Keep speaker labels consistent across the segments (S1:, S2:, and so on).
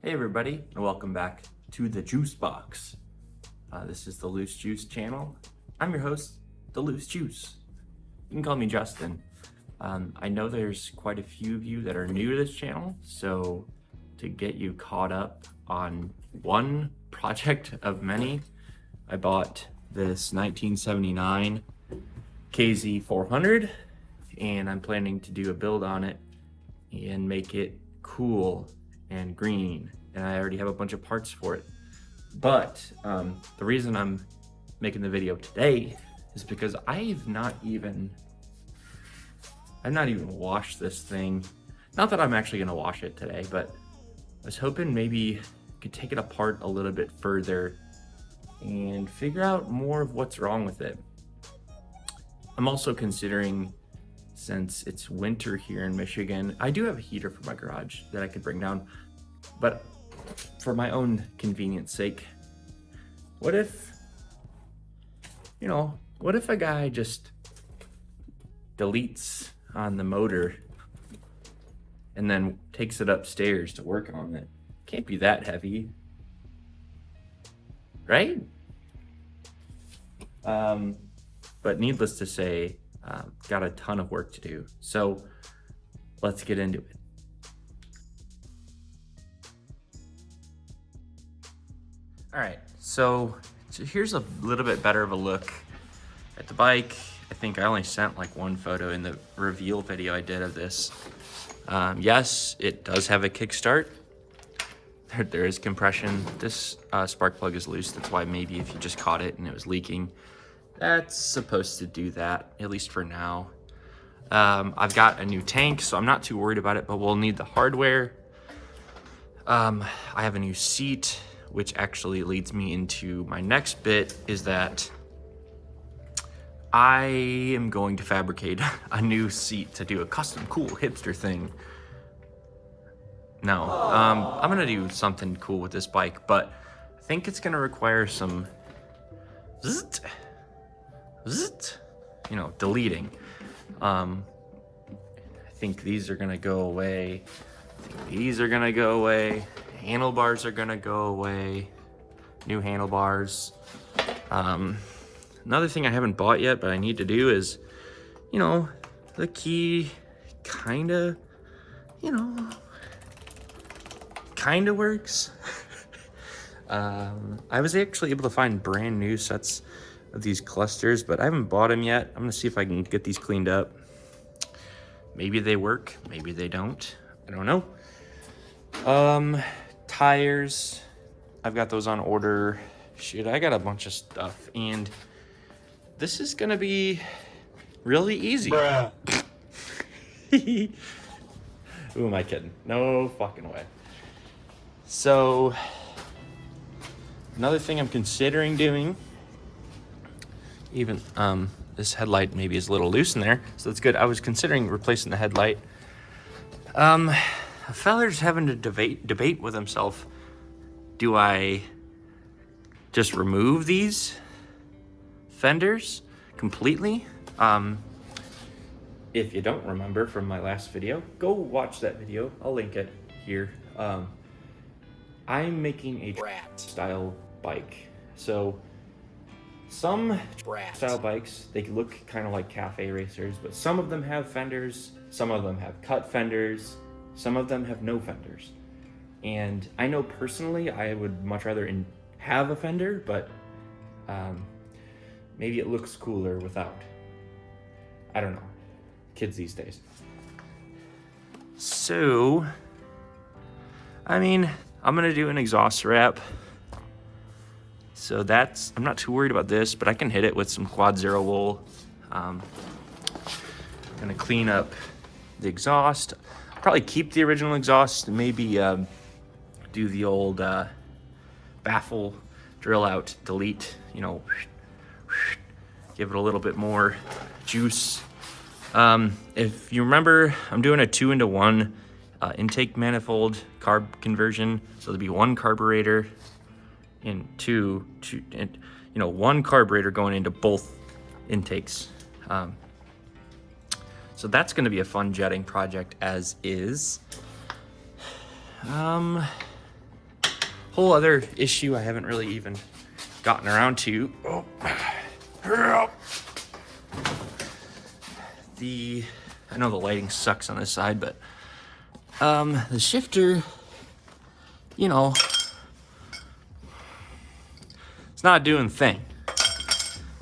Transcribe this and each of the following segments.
S1: Hey everybody, and welcome back to the Juice Box. This is the Loose Juice channel. I'm your host, the Loose Juice. You can call me Justin. I know there's quite a few of you that are new to this channel, so to get you caught up on one project of many, I bought this 1979 KZ400, and I'm planning to do a build on it and make it cool and green, and I already have a bunch of parts for it. But the reason I'm making the video today is because I've not even washed this thing. Not that I'm actually gonna wash it today, but I was hoping maybe I could take it apart a little bit further and figure out more of what's wrong with it. I'm also considering, since it's winter here in Michigan, I do have a heater for my garage that I could bring down, but for my own convenience sake, what if a guy just deletes on the motor and then takes it upstairs to work on it? Can't be that heavy, right? But needless to say, got a ton of work to do. So let's get into it. All right, so here's a little bit better of a look at the bike. I think I only sent like one photo in the reveal video I did of this. Yes, it does have a kickstart. There is compression. This spark plug is loose. That's why maybe if you just caught it and it was leaking, that's supposed to do that, at least for now. I've got a new tank, so I'm not too worried about it, but we'll need the hardware. I have a new seat, which actually leads me into my next bit, is that I am going to fabricate a new seat to do a custom cool hipster thing. No, I'm gonna do something cool with this bike, but I think it's gonna require some deleting. I think these are gonna go away. I think these are gonna go away. Handlebars are gonna go away. New handlebars. Another thing I haven't bought yet, but I need to do is, the key kinda works. I was actually able to find brand new sets of these clusters, but I haven't bought them yet. I'm gonna see if I can get these cleaned up. Maybe they work, maybe they don't. I don't know. Tires, I've got those on order. Shoot, I got a bunch of stuff, and this is gonna be really easy. Brat. Who am I kidding? No fucking way. So, another thing I'm considering doing, even this headlight maybe is a little loose in there, so that's good. I was considering replacing the headlight. A feller's having to debate with himself. Do I just remove these fenders completely? If you don't remember from my last video, go watch that video. I'll link it here. I'm making a Brat style bike. So some Brat style bikes, they look kind of like cafe racers, but some of them have fenders, some of them have cut fenders, some of them have no fenders. And I know personally I would much rather have a fender, but maybe it looks cooler without. I don't know. Kids these days. So, I'm gonna do an exhaust wrap. So I'm not too worried about this, but I can hit it with some Quad Zero wool. Gonna clean up the exhaust. Probably keep the original exhaust and maybe do the old baffle, drill out, delete, give it a little bit more juice. If you remember, I'm doing a 2-into-1 intake manifold carb conversion. So there'll be one carburetor and one carburetor going into both intakes. So that's going to be a fun jetting project as is. whole other issue I haven't really even gotten around to. Oh, I know the lighting sucks on this side, but the shifter, you know, it's not doing the thing.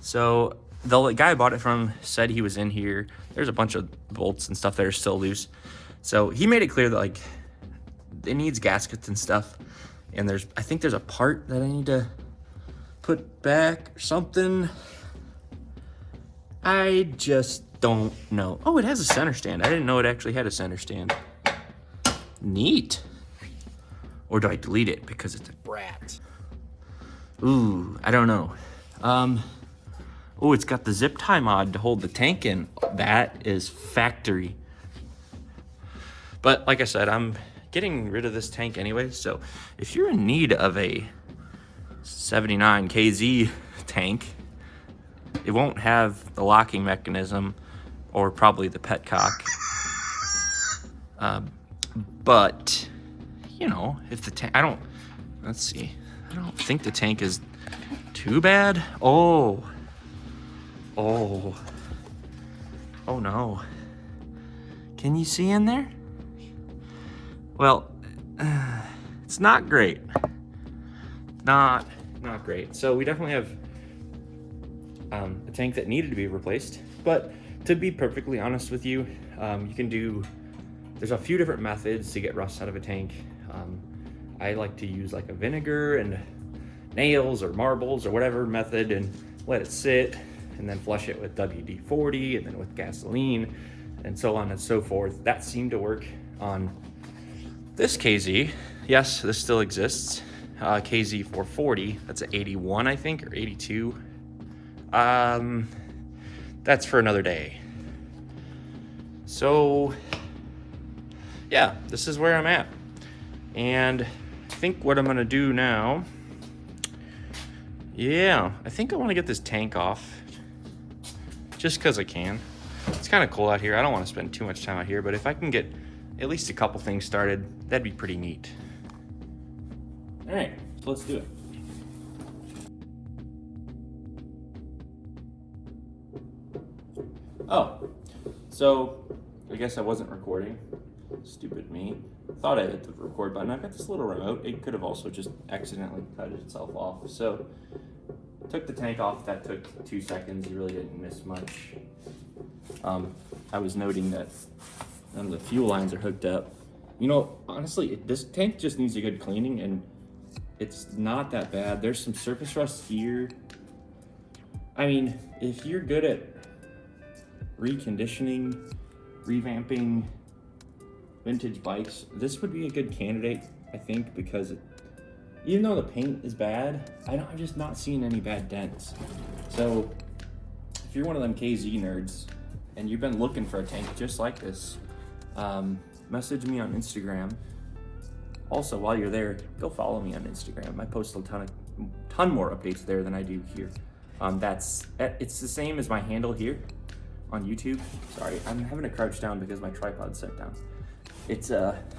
S1: So the guy I bought it from said he was in here. There's a bunch of bolts and stuff that are still loose. So he made it clear that like it needs gaskets and stuff. And I think there's a part that I need to put back or something. I just don't know. Oh, it has a center stand. I didn't know it actually had a center stand. Neat. Or do I delete it because it's a Brat? Ooh, I don't know. Oh, it's got the zip tie mod to hold the tank in. That is factory. But like I said, I'm getting rid of this tank anyway. So if you're in need of a 79 KZ tank, it won't have the locking mechanism or probably the petcock. But, you know, if the tank, let's see. I don't think the tank is too bad. Oh no. Can you see in there? Well, it's not great. Not great. So we definitely have a tank that needed to be replaced. But to be perfectly honest with you, there's a few different methods to get rust out of a tank. I like to use like a vinegar and nails or marbles or whatever method and let it sit and then flush it with WD-40 and then with gasoline and so on and so forth. That seemed to work on this KZ. Yes, this still exists. KZ400, that's an 81, I think, or 82. That's for another day. So, yeah, this is where I'm at. And I think what I'm gonna do now, I think I wanna get this tank off just because I can. It's kind of cold out here. I don't want to spend too much time out here, but if I can get at least a couple things started, that'd be pretty neat. All right, so let's do it. Oh, so I guess I wasn't recording. Stupid me. Thought I hit the record button. I've got this little remote. It could have also just accidentally cut itself off. So took the tank off. That took 2 seconds. You really didn't miss much. I was noting that none of the fuel lines are hooked up. You know, honestly, this tank just needs a good cleaning, and it's not that bad. There's some surface rust here. I mean, if you're good at reconditioning, revamping vintage bikes, this would be a good candidate, I think, because even though the paint is bad, I'm just not seeing any bad dents. So if you're one of them KZ nerds and you've been looking for a tank just like this, message me on Instagram. Also, while you're there, go follow me on Instagram. I post a ton more updates there than I do here. It's the same as my handle here on YouTube. Sorry, I'm having to crouch down because my tripod's set down. It's at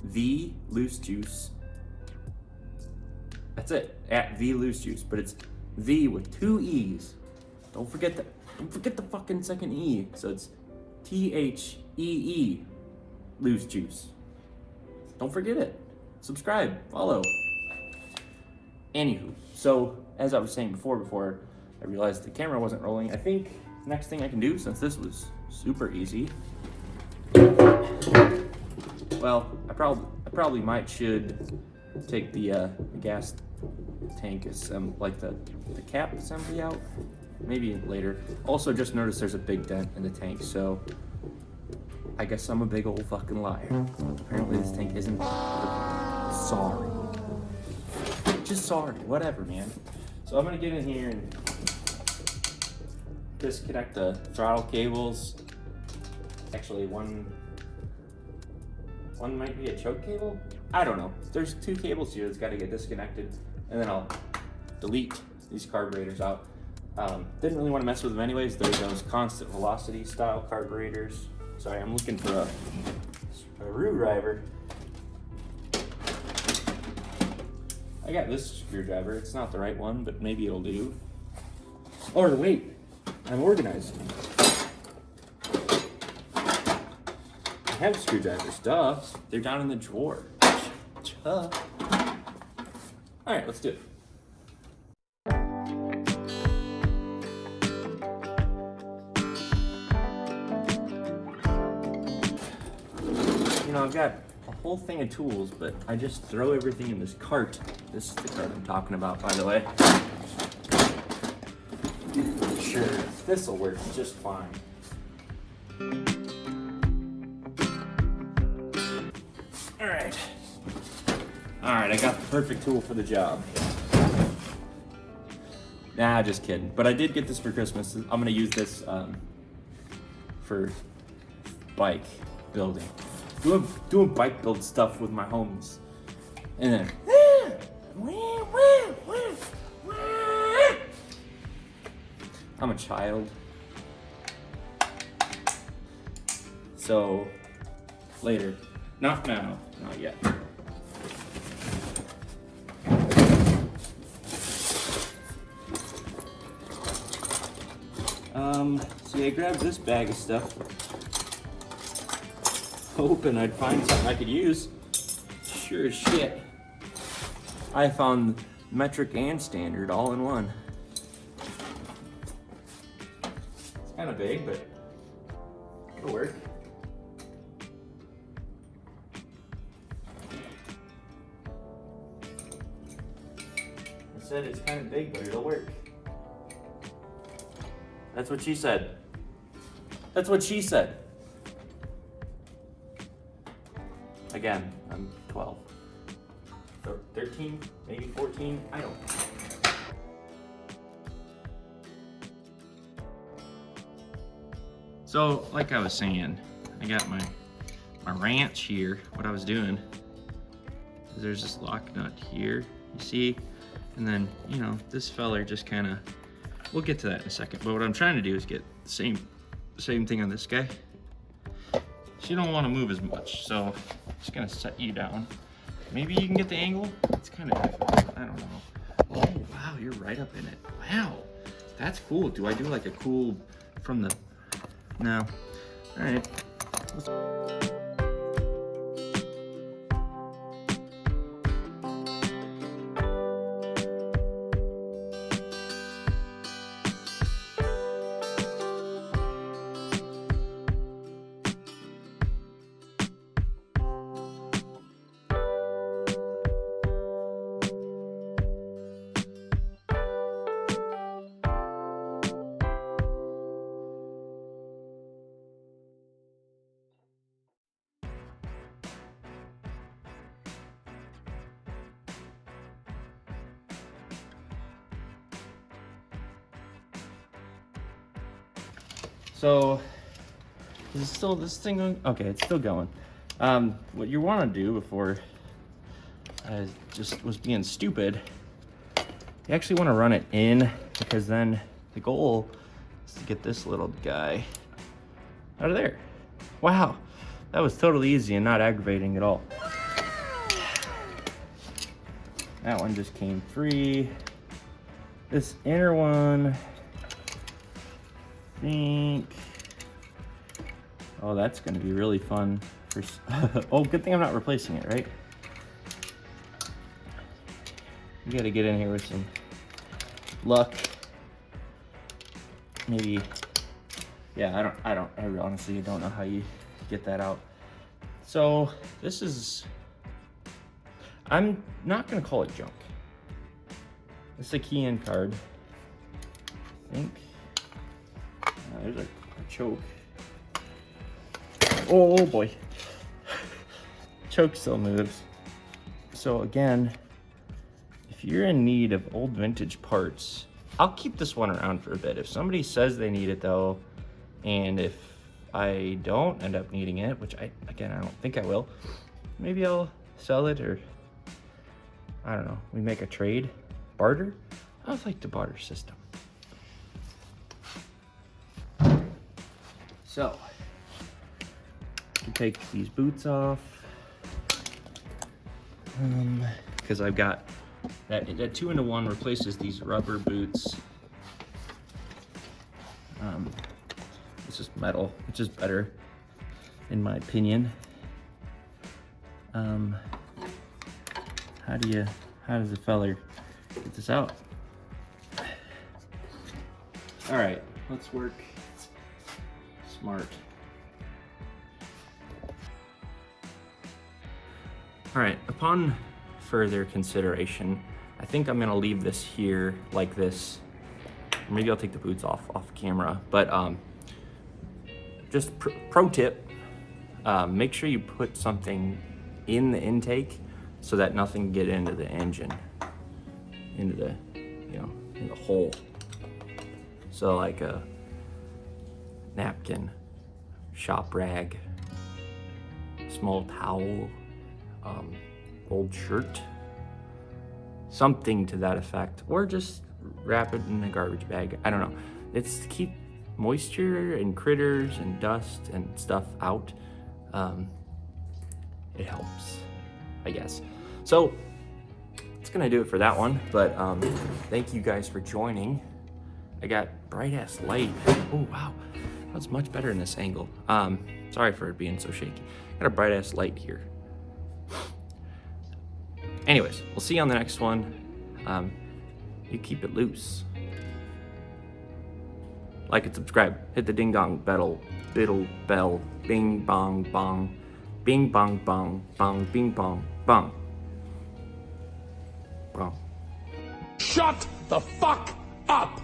S1: the Loose Juice. That's it, at the Loose Juice, but it's the with 2 E's. Don't forget the fucking second E. So it's THEE Loose Juice. Don't forget it. Subscribe, follow. Anywho, so as I was saying before I realized the camera wasn't rolling, I think the next thing I can do, since this was super easy, well, I probably should take the gas tank like the cap assembly out. Maybe later. Also, just noticed there's a big dent in the tank, so I guess I'm a big old fucking liar. Apparently this tank isn't sorry. Just sorry, whatever, man. So I'm gonna get in here and disconnect the throttle cables. Actually, one might be a choke cable? I don't know. There's 2 cables here that's gotta get disconnected, and then I'll delete these carburetors out. Didn't really want to mess with them anyways. They're those constant velocity style carburetors. Sorry, I'm looking for a screwdriver. I got this screwdriver. It's not the right one, but maybe it'll do. Or wait, I'm organized. I have screwdrivers, duh. They're down in the drawer. Duh. All right, let's do it. You know, I've got a whole thing of tools, but I just throw everything in this cart. This is the cart I'm talking about, by the way. Sure, this'll work just fine. All right, I got the perfect tool for the job. Nah, just kidding. But I did get this for Christmas. I'm gonna use this for bike building. Doing bike build stuff with my homies. And then I'm a child. So later. Not now, not yet. See, I grabbed this bag of stuff, hoping I'd find something I could use. Sure as shit, I found metric and standard all in one. It's kind of big, but it'll work. I said it's kind of big, but it'll work. That's what she said. That's what she said. Again, I'm 12. So 13, maybe 14, I don't know. So, like I was saying, I got my wrench here. What I was doing is there's this lock nut here, you see? And then, you know, this feller just kind of, we'll get to that in a second, but what I'm trying to do is get the same thing on this guy. So you don't want to move as much, so I'm just gonna set you down. Maybe you can get the angle. It's kind of difficult, I don't know. Oh, wow, you're right up in it. Wow, that's cool. Do I do like a cool from the, no. All right. So, is this thing going? Okay, it's still going. What you want to do before I just was being stupid, you actually want to run it in, because then the goal is to get this little guy out of there. Wow, that was totally easy and not aggravating at all. That one just came free. This inner one, I think, oh, that's gonna be really fun for, oh, good thing I'm not replacing it, right? You gotta get in here with some luck. Maybe, yeah, I honestly don't know how you get that out. So this is, I'm not gonna call it junk. It's a key-in card, I think. There's a choke. Oh boy. Choke still moves. So again, if you're in need of old vintage parts, I'll keep this one around for a bit. If somebody says they need it though, and if I don't end up needing it, which I don't think I will, maybe I'll sell it, or I don't know, we make a trade, barter. I would like the barter system. So, you take these boots off, because I've got That 2-in-1 replaces these rubber boots. It's just metal, which is better, in my opinion. How does a feller get this out? All right, let's work smart. All right, upon further consideration, I think I'm gonna leave this here like this. Maybe I'll take the boots off camera, but just pro tip, make sure you put something in the intake so that nothing can get into the engine, into the, in the hole. So like a napkin, shop rag, small towel, old shirt, something to that effect, or just wrap it in a garbage bag. I don't know. It's to keep moisture and critters and dust and stuff out. It helps, I guess. So that's gonna do it for that one, but thank you guys for joining. I got bright ass light. Oh wow, that's much better in this angle. Sorry for it being so shaky. Got a bright ass light here. Anyways, we'll see you on the next one. You keep it loose. Like and subscribe. Hit the ding dong bell, bing bong bong, bing bong bong bong, bing bong bong. Bong.
S2: Shut the fuck up!